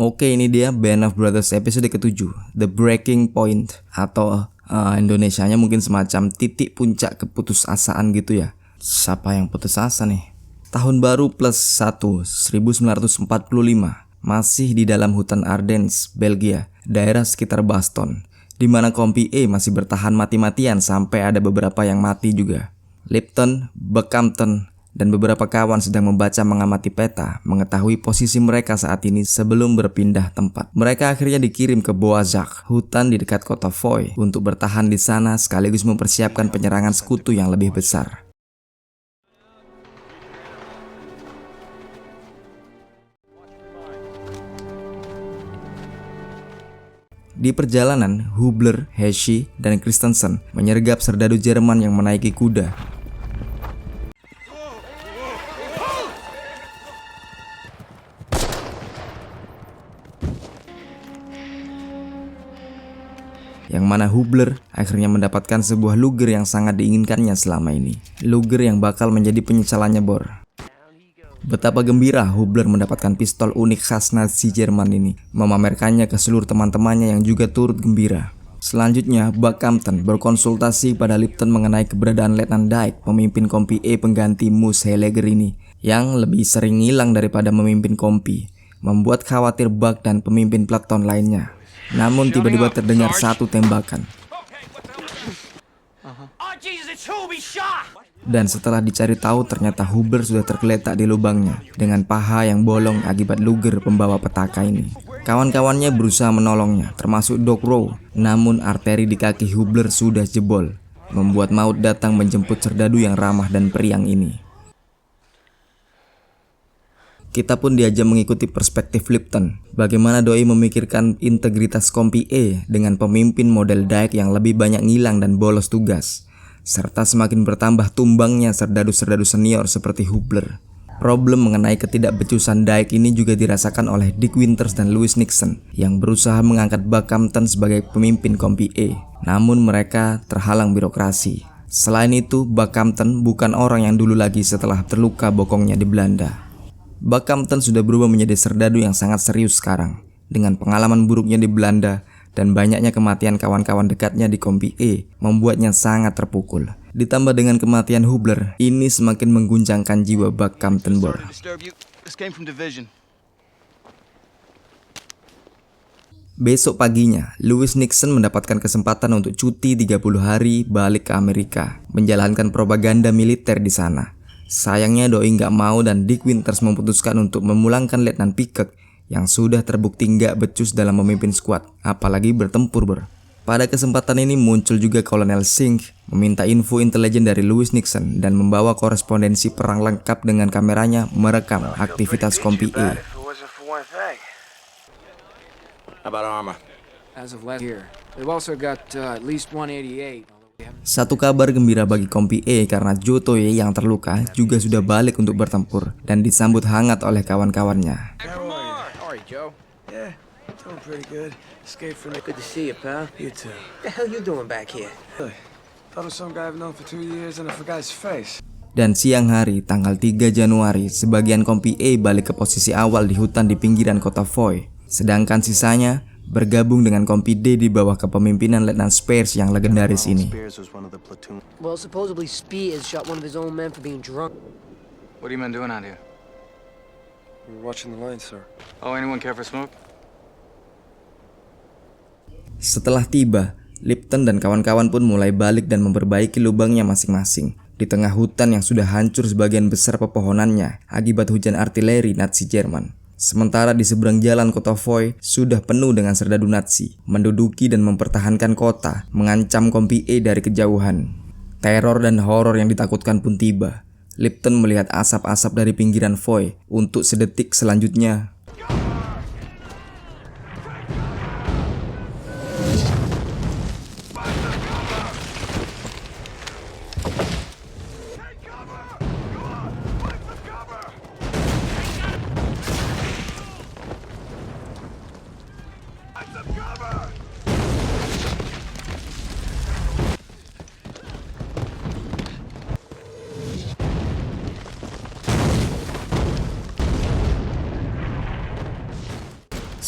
Oke, ini dia Band of Brothers episode ke-7, The Breaking Point, atau Indonesianya mungkin semacam titik puncak keputusasaan gitu ya. Siapa yang putus asa nih? Tahun baru plus 1, 1945, masih di dalam hutan Ardennes, Belgia, daerah sekitar Baston, di mana Kompi E masih bertahan mati-matian sampai ada beberapa yang mati juga. Lipton, Buckhampton, dan beberapa kawan sedang membaca mengamati peta, mengetahui posisi mereka saat ini sebelum berpindah tempat. Mereka akhirnya dikirim ke Boazac, hutan di dekat kota Foy, untuk bertahan di sana sekaligus mempersiapkan penyerangan sekutu yang lebih besar. Di perjalanan, Hubler, Heschy, dan Christensen menyergap serdadu Jerman yang menaiki kuda. Yang mana Hubler akhirnya mendapatkan sebuah Luger yang sangat diinginkannya selama ini. Luger yang bakal menjadi penyesalannya bor. Betapa gembira Hubler mendapatkan pistol unik khas Nazi Jerman ini, memamerkannya ke seluruh teman-temannya yang juga turut gembira. Selanjutnya, Buckhampton berkonsultasi pada Lipton mengenai keberadaan Letnan Dyke, pemimpin Kompi E pengganti Mus Heleger ini, yang lebih sering hilang daripada memimpin Kompi, membuat khawatir Buck dan pemimpin Platoon lainnya. Namun tiba-tiba terdengar satu tembakan. Dan setelah dicari tahu ternyata Hubler sudah tergeletak di lubangnya dengan paha yang bolong akibat Luger pembawa petaka ini. Kawan-kawannya berusaha menolongnya, termasuk Doc Rowe. Namun arteri di kaki Hubler sudah jebol, membuat maut datang menjemput serdadu yang ramah dan periang ini. Kita pun diajak mengikuti perspektif Lipton, bagaimana doi memikirkan integritas Kompi E dengan pemimpin model Dyke yang lebih banyak ngilang dan bolos tugas, serta semakin bertambah tumbangnya serdadu-serdadu senior seperti Hubler. Problem mengenai ketidakbecusan Dyke ini juga dirasakan oleh Dick Winters dan Louis Nixon yang berusaha mengangkat Buckhampton sebagai pemimpin Kompi E, namun mereka terhalang birokrasi. Selain itu, Buckhampton bukan orang yang dulu lagi setelah terluka bokongnya di Belanda. Buckhampton sudah berubah menjadi serdadu yang sangat serius sekarang. Dengan pengalaman buruknya di Belanda dan banyaknya kematian kawan-kawan dekatnya di Kompi E, membuatnya sangat terpukul. Ditambah dengan kematian Hubler, ini semakin mengguncangkan jiwa Buckhampton bor. Besok paginya, Louis Nixon mendapatkan kesempatan untuk cuti 30 hari balik ke Amerika, menjalankan propaganda militer di sana. Sayangnya doi nggak mau dan Dick Winters memutuskan untuk memulangkan Letnan Peacock yang sudah terbukti nggak becus dalam memimpin skuad, apalagi bertempur bor. Pada kesempatan ini muncul juga Kolonel Singh meminta info intelijen dari Louis Nixon dan membawa korespondensi perang lengkap dengan kameranya merekam aktivitas Kompi E. Satu kabar gembira bagi Kompi E karena Joe Toye yang terluka juga sudah balik untuk bertempur dan disambut hangat oleh kawan-kawannya. Dan siang hari tanggal 3 Januari, sebagian Kompi E balik ke posisi awal di hutan di pinggiran kota Foy, sedangkan sisanya bergabung dengan Kompi D di bawah kepemimpinan Letnan Spears yang legendaris ini. Well, supposedly Spears shot one of his own men for being drunk. What are you men doing out here? We're watching the line, sir. Oh, anyone care for smoke? Setelah tiba, Lipton dan kawan-kawan pun mulai balik dan memperbaiki lubangnya masing-masing di tengah hutan yang sudah hancur sebagian besar pepohonannya akibat hujan artileri Nazi Jerman. Sementara di seberang jalan kota Foy sudah penuh dengan serdadu Nazi, menduduki dan mempertahankan kota, mengancam Kompi E dari kejauhan. Teror dan horor yang ditakutkan pun tiba. Lipton melihat asap-asap dari pinggiran Foy untuk sedetik selanjutnya.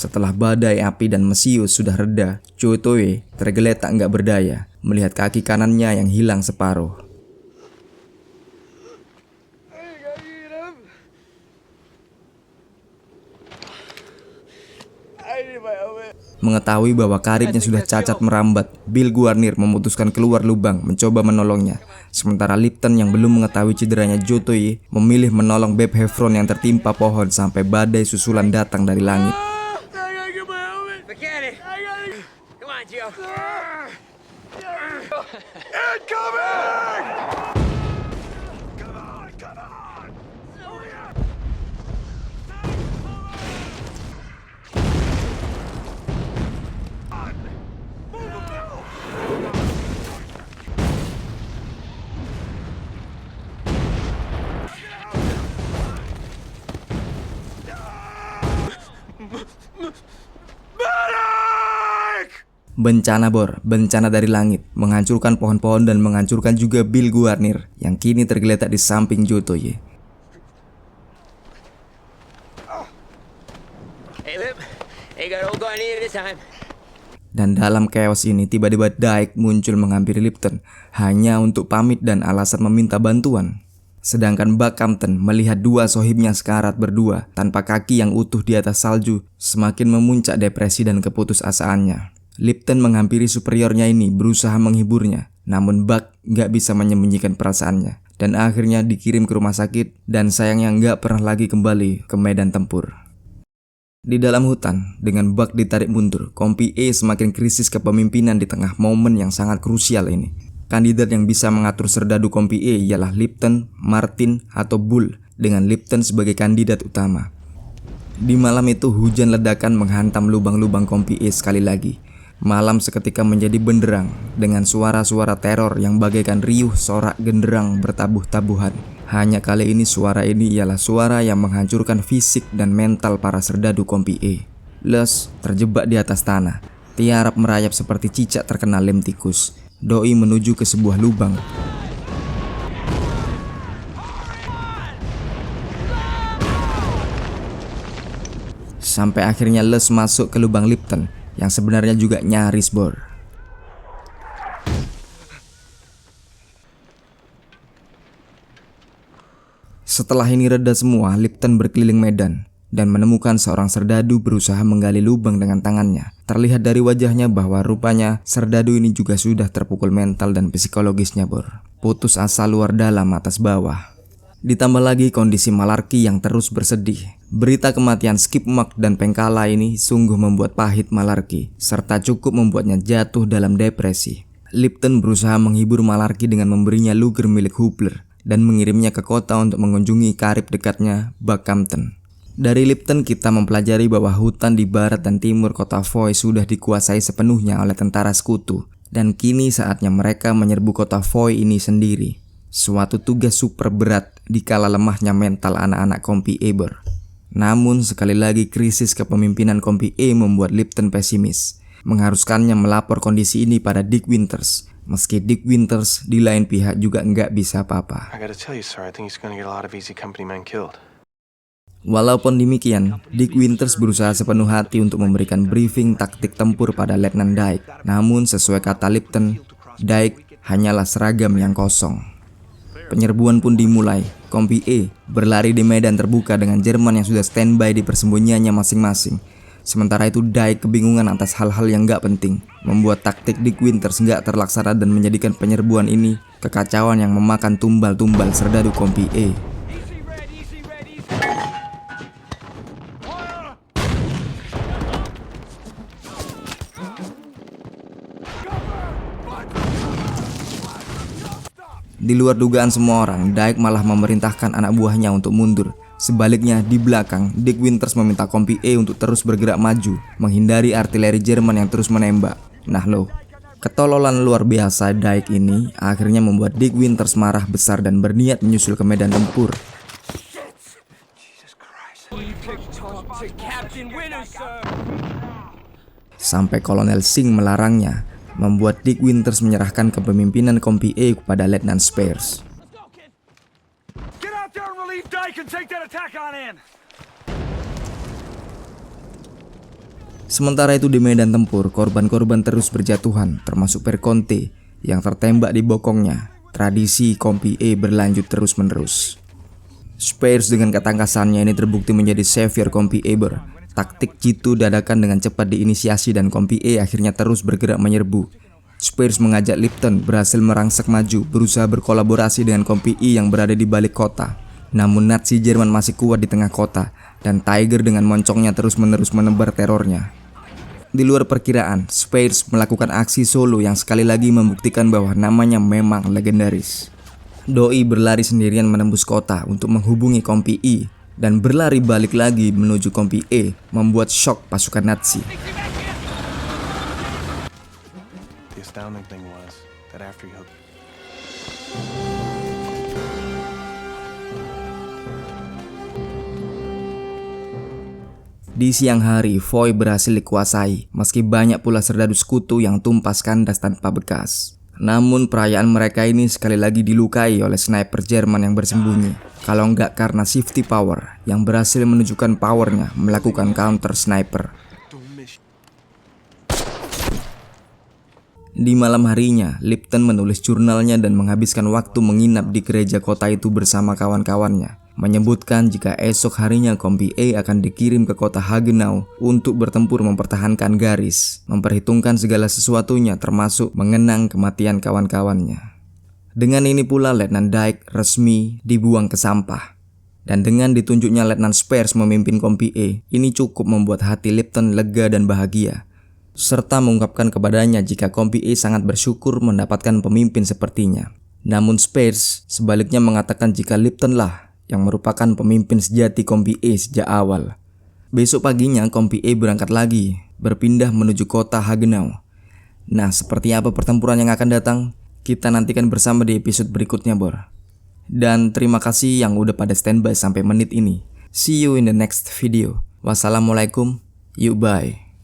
Setelah badai api dan mesius sudah reda, Choi tergeletak nggak berdaya melihat kaki kanannya yang hilang separuh. Mengetahui bahwa karibnya sudah cacat merambat, Bill Guarnir memutuskan keluar lubang mencoba menolongnya. Sementara Lipton yang belum mengetahui cederanya Jotoye memilih menolong Beb Heffron yang tertimpa pohon sampai badai susulan datang dari langit. Bencana bencana dari langit, menghancurkan pohon-pohon dan menghancurkan juga Bill Guarnir yang kini tergeletak di samping Jotoye. Dan dalam chaos ini tiba-tiba Dyke muncul menghampiri Lipton hanya untuk pamit dan alasan meminta bantuan. Sedangkan Buck Compton melihat dua sohibnya sekarat berdua tanpa kaki yang utuh di atas salju semakin memuncak depresi dan keputusasaannya. Lipton menghampiri superiornya ini berusaha menghiburnya, namun Buck gak bisa menyembunyikan perasaannya dan akhirnya dikirim ke rumah sakit dan sayangnya gak pernah lagi kembali ke medan tempur. Di dalam hutan, dengan Buck ditarik mundur, Kompi A semakin krisis kepemimpinan di tengah momen yang sangat krusial ini. Kandidat yang bisa mengatur serdadu Kompi A ialah Lipton, Martin, atau Bull, dengan Lipton sebagai kandidat utama. Di malam itu hujan ledakan menghantam lubang-lubang Kompi A sekali lagi. Malam seketika menjadi benderang dengan suara-suara teror yang bagaikan riuh sorak genderang bertabuh-tabuhan. Hanya kali ini suara ini ialah suara yang menghancurkan fisik dan mental para serdadu Kompi A. Les terjebak di atas tanah, tiarap merayap seperti cicak terkena lem tikus. Doi menuju ke sebuah lubang. Sampai akhirnya Les masuk ke lubang Lipton yang sebenarnya juga nyaris bor. Setelah ini reda semua, Lipton berkeliling medan dan menemukan seorang serdadu berusaha menggali lubang dengan tangannya. Terlihat dari wajahnya bahwa rupanya serdadu ini juga sudah terpukul mental dan psikologisnya bor. Putus asa luar dalam atas bawah. Ditambah lagi kondisi Malarkey yang terus bersedih. Berita kematian Skip Mark dan Pengkala ini sungguh membuat pahit Malarkey, serta cukup membuatnya jatuh dalam depresi. Lipton berusaha menghibur Malarkey dengan memberinya Luger milik Hubler dan mengirimnya ke kota untuk mengunjungi karib dekatnya, Buck Compton. Dari Lipton kita mempelajari bahwa hutan di barat dan timur kota Foy sudah dikuasai sepenuhnya oleh tentara sekutu, dan kini saatnya mereka menyerbu kota Foy ini sendiri. Suatu tugas super berat dikala lemahnya mental anak-anak Kompi A bor. Namun sekali lagi krisis kepemimpinan Kompi A membuat Lipton pesimis, mengharuskannya melapor kondisi ini pada Dick Winters. Meski Dick Winters di lain pihak juga nggak bisa apa-apa. I gotta tell you, sir, I think he's gonna get a lot of easy company men killed. Walaupun demikian, Dick Winters berusaha sepenuh hati untuk memberikan briefing taktik tempur pada Letnan Dyke. Namun sesuai kata Lipton, Dyke hanyalah seragam yang kosong. Penyerbuan pun dimulai. Kompi A berlari di medan terbuka dengan Jerman yang sudah standby di persembunyiannya masing-masing. Sementara itu Dyke kebingungan atas hal-hal yang gak penting, membuat taktik Dick Winters gak terlaksana dan menjadikan penyerbuan ini kekacauan yang memakan tumbal-tumbal serdadu Kompi A. Di luar dugaan semua orang, Dyke malah memerintahkan anak buahnya untuk mundur. Sebaliknya, di belakang, Dick Winters meminta Kompi A untuk terus bergerak maju, menghindari artileri Jerman yang terus menembak. Nah loh, ketololan luar biasa Dyke ini akhirnya membuat Dick Winters marah besar dan berniat menyusul ke medan tempur. Sampai Kolonel Singh melarangnya, membuat Dick Winters menyerahkan kepemimpinan Kompi A kepada Letnan Spears. Sementara itu di medan tempur, korban-korban terus berjatuhan, termasuk Perconte yang tertembak di bokongnya. Tradisi Kompi E berlanjut terus-menerus. Spears dengan ketangkasannya ini terbukti menjadi savior Kompi Eber. Taktik jitu dadakan dengan cepat diinisiasi dan Kompi E akhirnya terus bergerak menyerbu. Spears mengajak Lipton berhasil merangsek maju, berusaha berkolaborasi dengan Kompi E yang berada di balik kota. Namun Nazi Jerman masih kuat di tengah kota, dan Tiger dengan moncongnya terus-menerus menebar terornya. Di luar perkiraan, Spears melakukan aksi solo yang sekali lagi membuktikan bahwa namanya memang legendaris. Doi berlari sendirian menembus kota untuk menghubungi Kompi E, dan berlari balik lagi menuju Kompi E membuat shock pasukan Nazi. The astounding thing was that after he hooked Di siang hari, Foy berhasil dikuasai, meski banyak pula serdadu sekutu yang tumpas kandas tanpa bekas. Namun perayaan mereka ini sekali lagi dilukai oleh sniper Jerman yang bersembunyi. Kalau enggak karena Shifty Power yang berhasil menunjukkan powernya melakukan counter sniper. Di malam harinya, Lipton menulis jurnalnya dan menghabiskan waktu menginap di gereja kota itu bersama kawan-kawannya. Menyebutkan jika esok harinya Kompi E akan dikirim ke kota Hagenau untuk bertempur mempertahankan garis, memperhitungkan segala sesuatunya termasuk mengenang kematian kawan-kawannya. Dengan ini pula Letnan Dyke resmi dibuang ke sampah. Dan dengan ditunjuknya Letnan Spears memimpin Kompi E, ini cukup membuat hati Lipton lega dan bahagia, serta mengungkapkan kepadanya jika Kompi E sangat bersyukur mendapatkan pemimpin sepertinya. Namun Spears sebaliknya mengatakan jika Lipton lah yang merupakan pemimpin sejati Kompi E sejak awal. Besok paginya Kompi E berangkat lagi, berpindah menuju kota Hagenau. Nah, seperti apa pertempuran yang akan datang? Kita nantikan bersama di episode berikutnya, Bor. Dan terima kasih yang udah pada standby sampai menit ini. See you in the next video. Wassalamualaikum. Yuk, bye.